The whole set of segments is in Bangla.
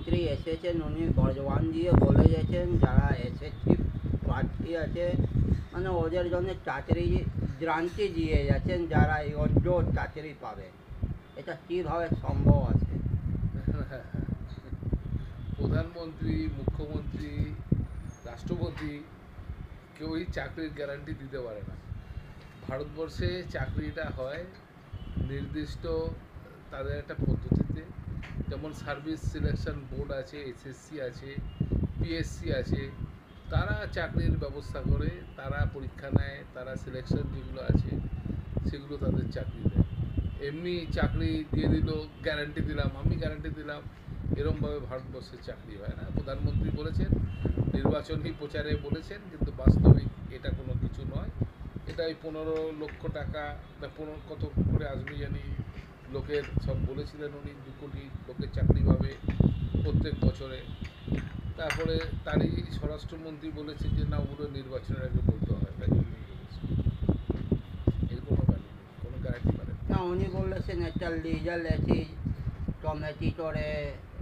মন্ত্রী এসেছেন, উনি গজওয়ান দিয়ে বলে গেছেন যারা এসএসসি প্রার্থী আছে মানে ওদের জন্য চাকরি গ্রান্টি দিয়ে যাচ্ছেন, যারা যোগ্য চাকরি পাবে। এটা কীভাবে সম্ভব আছে? প্রধানমন্ত্রী, মুখ্যমন্ত্রী, রাষ্ট্রপতি কেউই চাকরির গ্যারান্টি দিতে পারে না। ভারতবর্ষে চাকরিটা হয় নির্দিষ্ট তাদের একটা পদ্ধতিতে, যেমন সার্ভিস সিলেকশন বোর্ড আছে, এসএসসি আছে, পিএসসি আছে, তারা চাকরির ব্যবস্থা করে, তারা পরীক্ষা নেয়, তারা সিলেকশন যেগুলো আছে সেগুলো তাদের চাকরি দেয়। এমনি চাকরি দিয়ে দিল, গ্যারান্টি দিলাম, আমি গ্যারান্টি দিলাম, এরমভাবে ভারতবর্ষের চাকরি হয় না। প্রধানমন্ত্রী বলেছেন, নির্বাচনী প্রচারে বলেছেন, কিন্তু বাস্তবিক এটা কোনো কিছু নয়। এটা ওই 15 লক্ষ টাকা বা 15 কত করে আসবে জানি, লোকের সব বলেছিলেন উনি 2 কোটি লোকের চাকরি পাবে প্রত্যেক বছরে। তারপরে তারই স্বরাষ্ট্রমন্ত্রী বলেছে যে না, ওগুলো নির্বাচনের আগে বলতে হয়, তাই জন্যই বলেছে। এর কোনো ভ্যালু নেই, কোনো গ্যারান্টি পারে না। না, উনি বলেছেন একটা লিগাল অ্যাসিড কমিটি করে।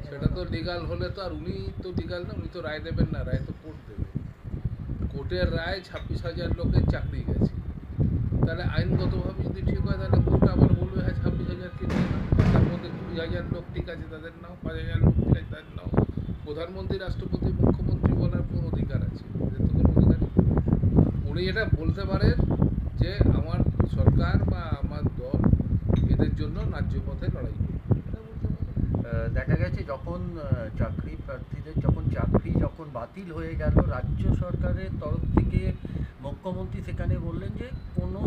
সেটা তো লিগাল হলে তো, আর উনি তো লিগাল না, উনি তো রায় দেবেন না, রায় তো কোর্ট দেবে। কোর্টের রায় 26,000 লোকের চাকরি গেছে, তাহলে আইনগতভাবে যদি ঠিক হয় তাহলে কোর্ট আবার বলবে হ্যাঁ 26,000কে নিয়ে নাও, তার মধ্যে 20,000 লোক ঠিক আছে তাদের নাও, 5,000 লোক ঠিক আছে তাদের নাও। প্রধানমন্ত্রী, রাষ্ট্রপতি, মুখ্যমন্ত্রী বলার কোনো অধিকার আছে? এদের তো কোনো অধিকারই নেই। উনি এটা বলতে পারেন যে আমার সরকার বা আমার দল এদের জন্য ন্যায্য পথে লড়াই করবে, এটা বলতে পারেন। দেখা গেছে যখন চাকরি প্রার্থীদের চাকরি বাতিল হয়ে গেল, রাজ্য সরকারের তরফ থেকে মুখ্যমন্ত্রী সেখানে বললেন যে কোনো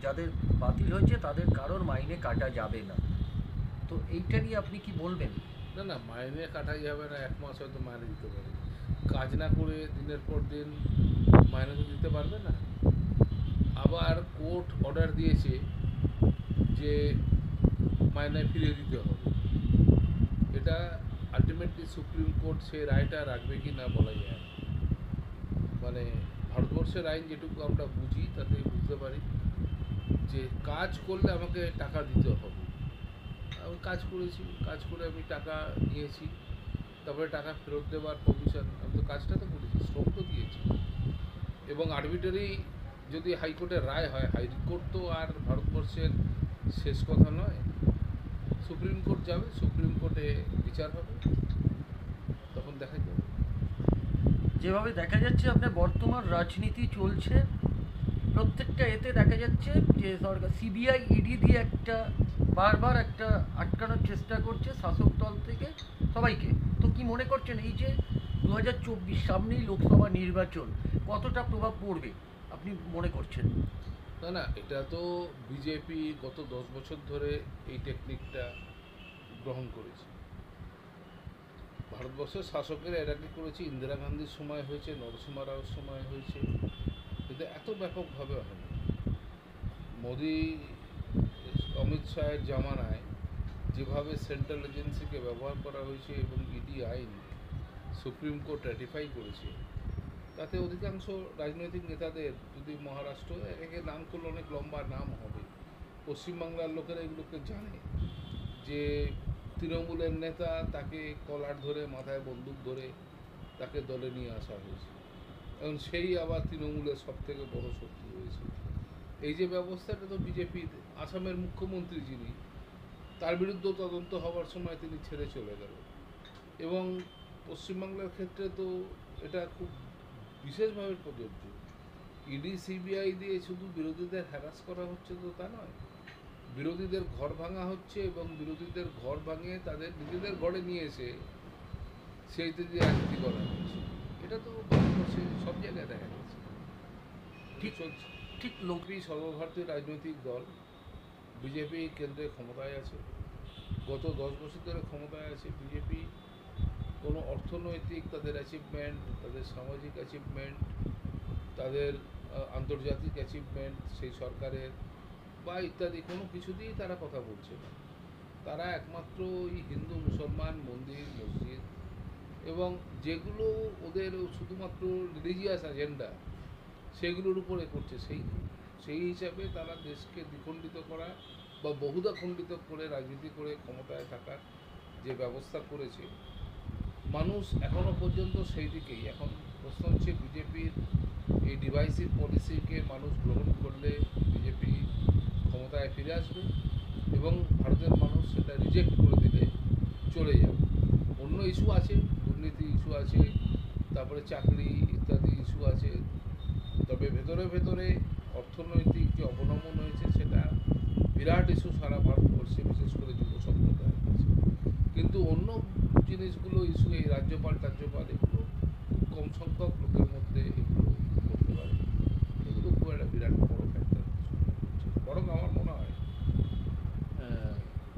যাদের বাতিল হয়েছে তাদের কারোর মাইনে কাটা যাবে না। তো এইটা নিয়ে আপনি কি বলবেন? না না, মাইনে কাটা যাবে না, 1 মাস হয়তো মাইনে দিতে পারে, কাজ না করে দিনের পর দিন মাইনে তো দিতে পারবে না। আবার কোর্ট অর্ডার দিয়েছে যে মাইনে ফিরিয়ে দিতে হবে। এটা আলটিমেটলি সুপ্রিম কোর্ট সেই রায়টা রাখবে কি না বলা যায় না। মানে ভারতবর্ষের আইন যেটুকু আমরা বুঝি তাতে বুঝতে পারি যে কাজ করলে আমাকে টাকা দিতে হবে। আমি কাজ করেছি, কাজ করে আমি টাকা নিয়েছি, তারপরে টাকা ফেরত দেওয়ার প্রভিশন, আমি তো কাজটা তো করেছি, শ্রম তো দিয়েছি। এবং আরবিটারি যদি হাইকোর্টের রায় হয়, হাইকোর্ট তো আর ভারতবর্ষের শেষ কথা নয়, সুপ্রিম কোর্ট যাবে, সুপ্রিম কোর্টে বিচার হবে, তখন দেখা যাবে। যেভাবে দেখা যাচ্ছে আপনার বর্তমান রাজনীতি চলছে, প্রত্যেকটা এতে দেখা যাচ্ছে যে সরকার সিবিআই ইডি দিয়ে বারবার একটা আটকানোর চেষ্টা করছে শাসক দল থেকে সবাইকে। তো কি মনে করছেন এই যে 2024 সামনেই লোকসভা নির্বাচন, কতটা প্রভাব পড়বে আপনি মনে করছেন? না না, এটা তো বিজেপি গত 10 বছর ধরে এই টেকনিকটা গ্রহণ করেছে। ভারতবর্ষের শাসকেরা এর আগে করেছে, ইন্দিরা গান্ধীর সময় হয়েছে, নরসিংহ রাওর সময় হয়েছে, কিন্তু এত ব্যাপকভাবে হয়নি। মোদি, অমিত শাহের জামানায় যেভাবে সেন্ট্রাল এজেন্সিকে ব্যবহার করা হয়েছে এবং ইডি আইন সুপ্রিম কোর্ট র্যাটিফাই করেছে, তাতে অধিকাংশ রাজনৈতিক নেতাদের, যদি মহারাষ্ট্র একে নাম করলে অনেক লম্বা নাম হবে, পশ্চিমবাংলার লোকেরা এগুলোকে জানে যে তৃণমূলের নেতা, তাকে কলার ধরে মাথায় বন্দুক ধরে তাকে দলে নিয়ে আসা হয়েছে, এবং সেই আবার তৃণমূলের সব থেকে বড় শক্তি হয়েছে। এই যে ব্যবস্থাটা তো বিজেপির, আসামের মুখ্যমন্ত্রী যিনি, তার বিরুদ্ধে তদন্ত হওয়ার সময় তিনি ছেড়ে চলে গেল। এবং পশ্চিমবাংলার ক্ষেত্রে তো এটা খুব বিশেষভাবে প্রযোজ্য। ইডি সিবিআই দিয়ে শুধু বিরোধীদের হ্যারাস করা হচ্ছে তো তা নয়, বিরোধীদের ঘর ভাঙা হচ্ছে, এবং বিরোধীদের ঘর ভাঙিয়ে তাদের নিজেদের ঘরে নিয়ে এসে সেইতে দিয়ে রাজনীতি করা হচ্ছে। এটা তো ভারতবর্ষে সব জায়গায় দেখা গেছে, ঠিক চলছে। ঠিক লোকই সর্বভারতীয় রাজনৈতিক দল, বিজেপি কেন্দ্রে ক্ষমতায় আছে, গত 10 বছর ধরে ক্ষমতায় আছে বিজেপি। কোনো অর্থনৈতিক তাদের অ্যাচিভমেন্ট, তাদের সামাজিক অ্যাচিভমেন্ট, তাদের আন্তর্জাতিক অ্যাচিভমেন্ট সেই সরকারের বা ইত্যাদি কোনো কিছু দিয়েই তারা কথা বলছে না। তারা একমাত্র ওই হিন্দু মুসলমান মন্দির মসজিদ এবং যেগুলো ওদের শুধুমাত্র রিলিজিয়াস এজেন্ডা, সেগুলোর উপরে করছে। সেই হিসাবে তারা দেশকে দ্বিখণ্ডিত করা বা বহুদা খণ্ডিত করে রাজনীতি করে ক্ষমতায় থাকার যে ব্যবস্থা করেছে, মানুষ এখনো পর্যন্ত সেই দিকেই। এখন প্রশ্ন হচ্ছে বিজেপির এই ডিভাইসিভ পলিসিকে মানুষ গ্রহণ করলে বিজেপি ক্ষমতায় ফিরে আসবে, এবং ভারতের মানুষ সেটা রিজেক্ট করে দিলে চলে যাবে। অন্য ইস্যু আছে, দুর্নীতি ইস্যু আছে, তারপরে চাকরি ইত্যাদি ইস্যু আছে, তবে ভেতরে ভেতরে অর্থনৈতিক যে অবনমন হয়েছে সেটা বিরাট ইস্যু সারা ভারতবর্ষে, বিশেষ করে যুব সম্প্রদায়ের কাছে। কিন্তু অন্য জিনিসগুলো ইস্যু, এই রাজ্যপাল এগুলো কম সংখ্যক লোকের মধ্যে এগুলো করতে পারে, এগুলো খুব একটা বিরাট বড় ফ্যাক্টর। বরং আমার মনে হয়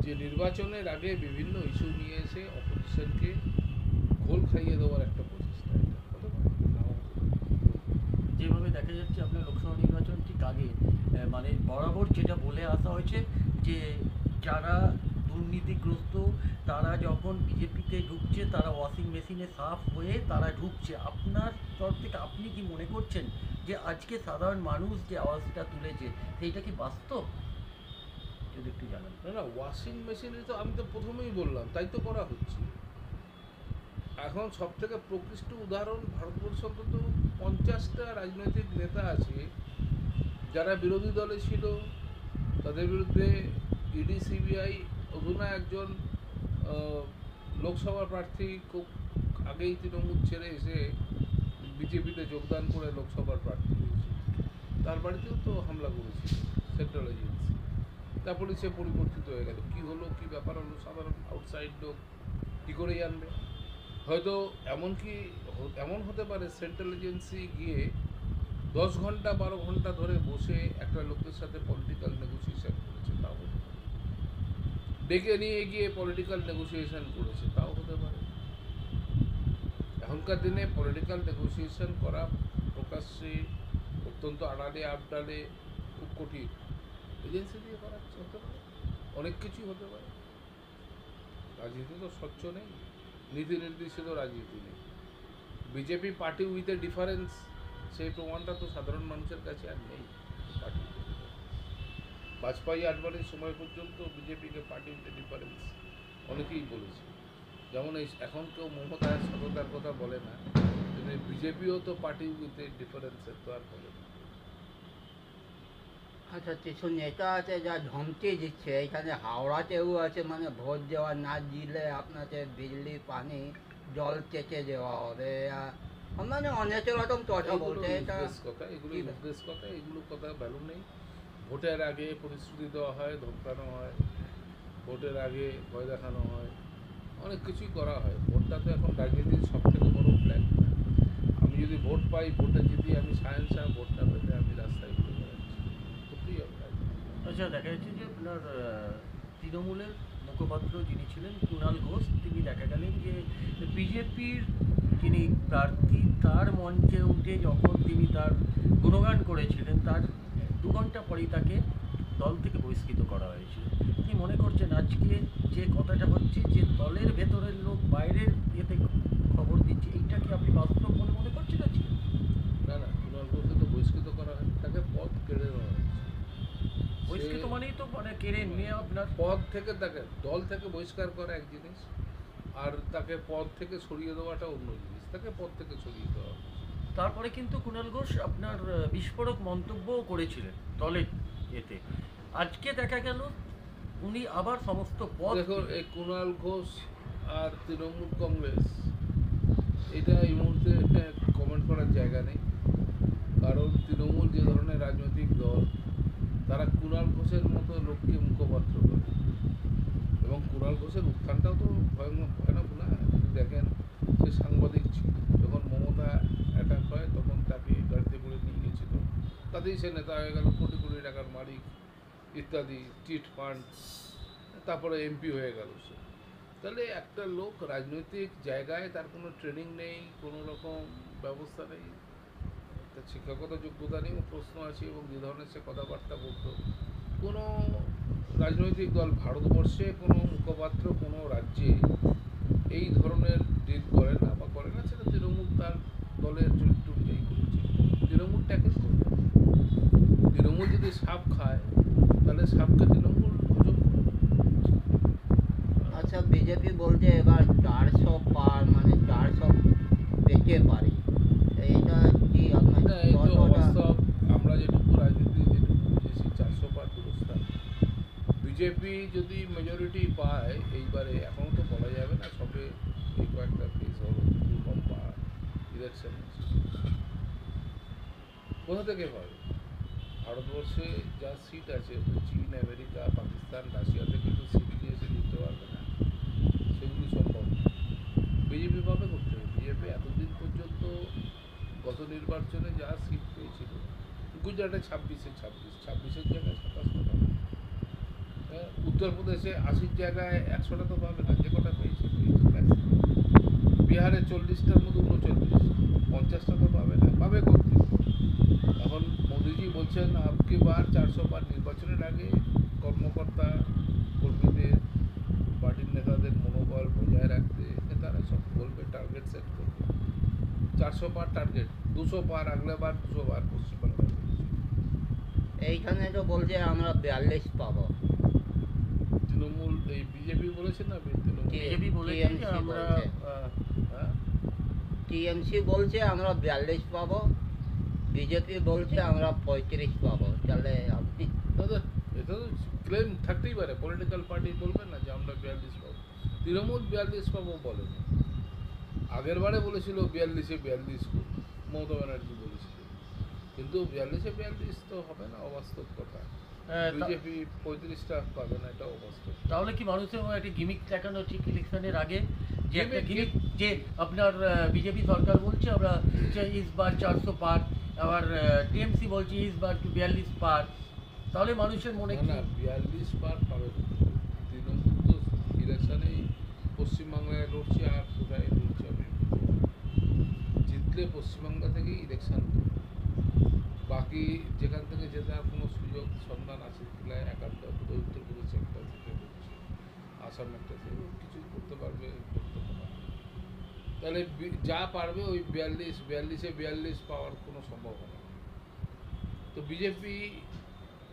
যে নির্বাচনের আগে বিভিন্ন ইস্যু নিয়ে এসে অপোজিশনকে ঘোল খাইয়ে দেওয়ার একটা প্রচেষ্টা, এটা হতে পারে, নাও হতে পারে। যেভাবে দেখা যাচ্ছে আপনার লোকসভা নির্বাচন ঠিক আগে মানে বরাবর যেটা বলে আসা হয়েছে যে যারা দুর্নীতিগ্রস্ত তারা যখন বিজেপিতে ঢুকছে তারা ওয়াশিং মেশিনে সাফ হয়ে তারা ঢুকছে। আপনার তরফ থেকে আপনি কি মনে করছেন যে আজকে সাধারণ মানুষ যে আওয়াজটা তুলেছে সেইটা কি বাস্তব? যদি একটু জানান। না না, ওয়াশিং মেশিনে তো আমি তো প্রথমেই বললাম, তাই তো করা হচ্ছে। এখন সব থেকে প্রকৃষ্ট উদাহরণ, ভারতবর্ষ অন্তত 50টা রাজনৈতিক নেতা আছে যারা বিরোধী দলে ছিল, তাদের বিরুদ্ধে ইডি সিবিআই, অধুনা একজন লোকসভা প্রার্থী খুব আগেই তৃণমূল ছেড়ে এসে বিজেপিতে যোগদান করে লোকসভার প্রার্থী হয়েছে, তার বাড়িতেও তো হামলা করেছিল সেন্ট্রাল এজেন্সি। তারপরে সে পরিবর্তিত হয়ে গেল, কী হলো, কী ব্যাপার হলো, সাধারণ আউটসাইড লোক কী করে জানবে? হয়তো এমন হতে পারে সেন্ট্রাল এজেন্সি গিয়ে 10 ঘন্টা 12 ঘন্টা ধরে বসে একটা লোকের সাথে পলিটিক্যাল নেগোসিয়েশন করেছে, তাও হতে পারে। ডেকে নিয়ে গিয়ে পলিটিক্যাল নেগোসিয়েশন করেছে, তাও হতে পারে। এখনকার দিনে পলিটিক্যাল নেগোসিয়েশন করা প্রকাশ্যে অত্যন্ত আড়ালে আবডালে খুব কঠিন, এজেন্সি দিয়ে করাচ্ছে, হতে পারে, অনেক কিছুই হতে পারে। রাজনীতি তো স্বচ্ছ নেই, নীতি নির্দেশিত রাজনীতি নেই। BJP party with a difference, সেই প্রমাণটা তো সাধারণ মানুষের কাছে আর নেই। পার্টি বাজপেয়ী আডবাণীর সময় পর্যন্ত বিজেপিকে পার্টি উইথ এ ডিফারেন্স অনেকেই বলেছে। যেমন এই এখন কেউ মমতার সততার কথা বলে না, কিন্তু বিজেপিও তো পার্টি উইথ এ ডিফারেন্সের তো আর বলে না। আচ্ছা, কিছু নেতা আছে যা ধমকি দিচ্ছে, এখানে হাওড়াতেও আছে, মানে ভোট দেওয়া না দিলে আপনাকে বিজলি পানি জল চেঁচে দেওয়া হবে, মানে অনেক রকম কথা বলতে। এটা এগুলো উদ্দেশ্য কথা, এগুলো কথা ভ্যালু নেই। ভোটের আগে প্রতিশ্রুতি দেওয়া হয়, ধমকানো হয়, ভোটের আগে ভয় দেখানো হয়, অনেক কিছুই করা হয়। ভোটটা তো এখন রাজনীতির সব থেকে বড় প্ল্যান। আমি যদি ভোট পাই, ভোটে জিতি আমি সায়েন্সা, ভোটটা পেতে আমি রাস্তায় ঘুরে বেড়াচ্ছি, করতেই হবে। আচ্ছা, দেখা যাচ্ছে যে আপনার তৃণমূলের মুখপাত্র যিনি ছিলেন কুণাল ঘোষ, তিনি দেখা গেলেন যে বিজেপির যিনি প্রার্থী তার মঞ্চে উঠে যখন তিনি তার গুণগান করেছিলেন তার 2 ঘন্টা পরেই তাকে দল থেকে বহিষ্কৃত করা হয়েছিল। কি মনে করছেন আজকে যে কথাটা হচ্ছে যে দলের ভেতরের লোক বাইরের এতে খবর দিচ্ছে, এইটা কি আপনি বাস্তব বলে মনে করছেন আজকে? না না, কুণাল ঘোষকে তো বহিষ্কৃত করা হয়, তাকে পদ কেড়ে নেওয়া হয়েছে। বহিষ্কৃত মানেই তো মানে কেড়ে নিয়ে আপনার পদ থেকে, তাকে দল থেকে বহিষ্কার করা এক জিনিস, আর তাকে পদ থেকে সরিয়ে দেওয়াটা অন্য জিনিস। তাকে পদ থেকে সরিয়ে দেওয়া হবে। তারপরে কিন্তু কুণাল ঘোষ আপনার বিস্ফোরক মন্তব্যও করেছিলেন দলের এতে। আজকে দেখা গেল উনি আবার সমস্ত পদ দেখুন, এই কুণাল ঘোষ আর তৃণমূল কংগ্রেস, এটা এই মুহূর্তে কমেন্ট করার জায়গা নেই। কারণ তৃণমূল যে ধরনের রাজনৈতিক দল, তারা কুণাল ঘোষের মতো লোককে মুখপাত্র করে, এবং কুণাল ঘোষের উত্থানটাও তো ভয়ানক না। যদি দেখেন, সে সাংবাদিক ছিল, যখন মমতা অ্যাটাক হয় তখন তাকে গাড়িতে করে নিয়ে গেছিল, তাতেই সে নেতা হয়ে গেল, কোটি কোটি টাকার মালিক ইত্যাদি, চিট ফান্ড, তারপরে এমপি হয়ে গেল সে। তাহলে একটা লোক রাজনৈতিক জায়গায় তার কোনো ট্রেনিং নেই, কোনো রকম ব্যবস্থা নেই, তার শিক্ষাগত যোগ্যতা নেই, প্রশ্ন আছে, এবং যে ধরনের সে কথাবার্তা বলতো, কোনো রাজনৈতিক দল ভারতবর্ষে, কোনো মুখপাত্র কোনো রাজ্যে এই ধরনের ডিল করে না, বা করে না, সেটা তৃণমূল তার দলের চরিত্র অনুযায়ী করেছে। তৃণমূল ট্যাকেল করবে, তৃণমূল যদি সাপ খায় তাহলে সাপকে তৃণমূল হজম করবে। আচ্ছা, বিজেপি বলছে এবার 400 পার, মানে 400 পেতে পারি। এইটা কি আপনার না, এই তো কতটা? অবাস্তব। আমরা যেটুকু রাজনীতি যেটুকু বুঝেছি 400 পার দূরস্থান। বিজেপি যদি মেজরিটি পায় এইবারে, এখনও তো বলা যাবে না, সবে এই কয়েকটা ফেজ হলো, লম্বা ইলেকশন। কোথা থেকে পাবে? ভারতবর্ষে যা সিট আছে, চীন, আমেরিকা, পাকিস্তান, রাশিয়া থেকে তো সিট নিয়ে এসে দিতে পারবে না, সেগুলি সম্ভব না। বিজেপি পাবে করতে হবে। বিজেপি এতদিন পর্যন্ত গত নির্বাচনে যা সিট পেয়েছিল, গুজরাটে 26-এর জায়গায় 27টা পাবে। হ্যাঁ, উত্তরপ্রদেশে 80 জায়গায় 100টা তো পাবে না, যে কটা পেয়েছে maximum। বিহারে 40টার মধ্যে 39, 50টা তো পাবে না, পাবে করতে। এখন মোদিজি বলছেন আপকি বার 400 পার। নির্বাচনের আগে কর্মকর্তা কর্মীদের, পার্টির নেতাদের মনোবল বজায় রাখতে নেতারা সব বলবে, টার্গেট সেট করবে। 400 পার টার্গেট, 200 পার, আগলে বার 200 পার পশ্চিমবাংলায় বলেছে। এইখানে তো বলছে আমরা 42 পাবো। তৃণমূল, এই বিজেপি বলেছে না, তৃণমূল বিজেপি বলেছে যে TMC আমরা বলছে। হ্যাঁ, টিএমসি বলছে আমরা 42 পাবো, বিজেপি বলছে আমরা 35 পাবো। তাহলে আপনি দাদা এটা তো ক্লেম থাকতেই পারে, পলিটিক্যাল পার্টি বলবে না যে আমরা 42 পাবো। তৃণমূল 42 পাবো বলেনি, আগের বারে বলেছিল 42-এ 42 করব, মমতা ব্যানার্জি বলেছিল। কিন্তু 42-এ 42 তো হবে না, অবাস্তব কথা। বিজেপি 35টা পাবে না, এটা অবাস্তব। তাহলে কি মানুষের মধ্যে একটা গিমিক দেখানো ঠিক ইলেকশনের আগে, যে একটা Gimmick, গিমিক, যে আপনার বিজেপি সরকার বলছে আমরা ইস বার 400 পার, আবার টিএমসি বলছে ইস বার 42 পার, তাহলে মানুষের মনে না কি? না, 42 পার পাবে না। তৃণমূল তো ইলেকশনেই পশ্চিমবাংলায় লড়ছে, আর কোথায় লড়ছে আমি জিতলে পশ্চিমবাংলা থেকেই ইলেকশন। বাকি যেখান থেকে জেতার কোনো সুযোগ সন্ধান আছে জেলায়, একান্ত উত্তরপ্রদেশে একটা থেকে হচ্ছে, আসাম একটা থেকে কিছু করতে পারবে, করতে পারবে। তাহলে যা পারবে ওই 42-এ 42 পাওয়ার কোনো সম্ভাবনা নেই। তো বিজেপি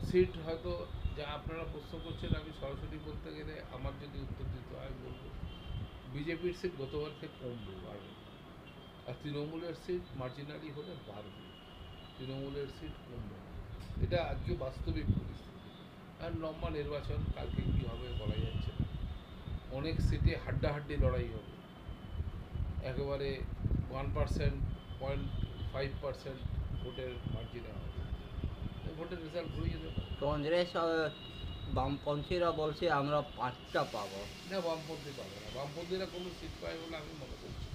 সিট হয়তো, যা আপনারা প্রশ্ন করছেন, আমি সরাসরি বলতে গেলে আমার যদি উত্তর দিতে হয়, আমি বলবো বিজেপির সিট গতবার থেকে কমবে, বাড়বে। আর তৃণমূলের সিট মার্জিনালি হলে বাড়বে, তৃণমূলের সিট কমবে না। এটা আজকে বাস্তবিক পরিস্থিতি। আর লম্বা নির্বাচন, কালকে কী হবে বলা যাচ্ছে না। অনেক সিটে হাড্ডাহাড্ডি লড়াই হবে, একেবারে 1%, 0.5% ভোটের মার্জিনে হবে। ভোটের রেজাল্ট ঘুরে যেতে পারে। কংগ্রেস আর বামপন্থীরা বলছে আমরা 5টা পাবো। না, বামপন্থী পাবে না। বামপন্থীরা কোনো সিট পায় বলে আমি মনে করছি।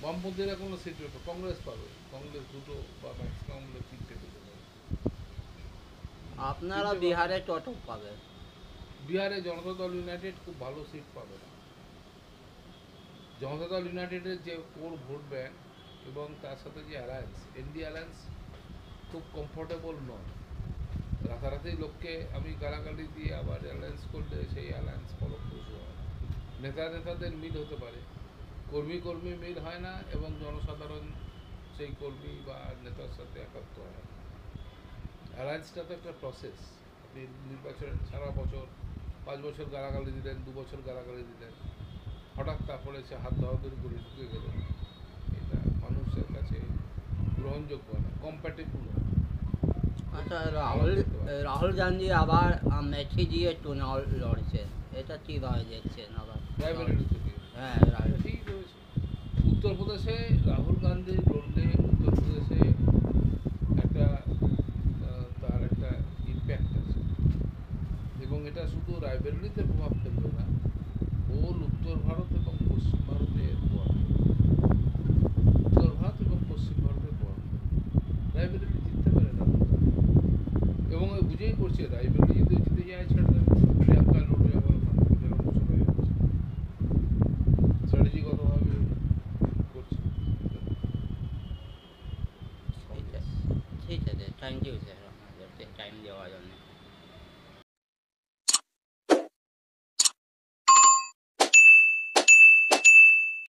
বামপন্থীরা কোনো সিট পাবে, কংগ্রেস পাবে। কংগ্রেস 2টো বা ম্যাক্সিমাম হলে 3টে পেতে পারে। আপনারা তিনটে বিহারে কত পাবে? বিহারে জনতা দল ইউনাইটেড খুব ভালো সিট পাবে না। জনতা দল ইউনাইটেডের যে কোর ভোট ব্যাংক এবং তার সাথে যে অ্যালায়েন্স, এনডি অ্যালায়েন্স খুব কমফোর্টেবল নয়। রাতারাতি লোককে আমি গালাগালি দিয়ে আবার অ্যালায়েন্স করলে সেই অ্যালায়েন্স ফলপ্রসূ হয় না। নেতাদের মিল হতে পারে, কর্মী মিল হয় না, এবং জনসাধারণ সেই কর্মী বা নেতার সাথে একাত্ম হয় না। অ্যালায়েন্সটা তো একটা প্রসেস। আপনি নির্বাচনের সারা বছর 5 বছর গালাগালি দিলেন, 2 বছর গালাগালি দিলেন, হঠাৎ তারপরে সে হাত ধরাধরি করে ঢুকে গেল, এটা মানুষের কাছে গ্রহণযোগ্য না, কম্প্যাটেবল না। আচ্ছা, রাহুল গান্ধী আবার মেথি দিয়ে চুনাव লড়ছে, এটা কিভাবে দেখছেন? আবার রায়বেরেলি থেকে হ্যাঁ, রাহুল ঠিক রয়েছে। উত্তরপ্রদেশে রাহুল গান্ধী লড়লে উত্তরপ্রদেশে একটা তার একটা ইম্প্যাক্ট আছে, এবং এটা শুধু রায়বেরেলিতে প্রভাব ফেলবে না, হোল উত্তর ভারত এবং পশ্চিম ভারতে প্রভাব ফেলবে। উত্তর ভারত এবং পশ্চিম ভারতে প্রভাব ফেলবে। রায়বেরেলি জিততে পারে না, এবং বুঝেই করছে রায়বেরেলি যদি জিতে যায় ছেড়ে দেবে, প্রিয়াঙ্কা লড়বে আবার যেরকম সবাই হচ্ছে, স্ট্র্যাটেজিগতভাবে করছে। ঠিক আছে, থ্যাংক ইউ স্যার আমাদেরকে টাইম দেওয়ার জন্য।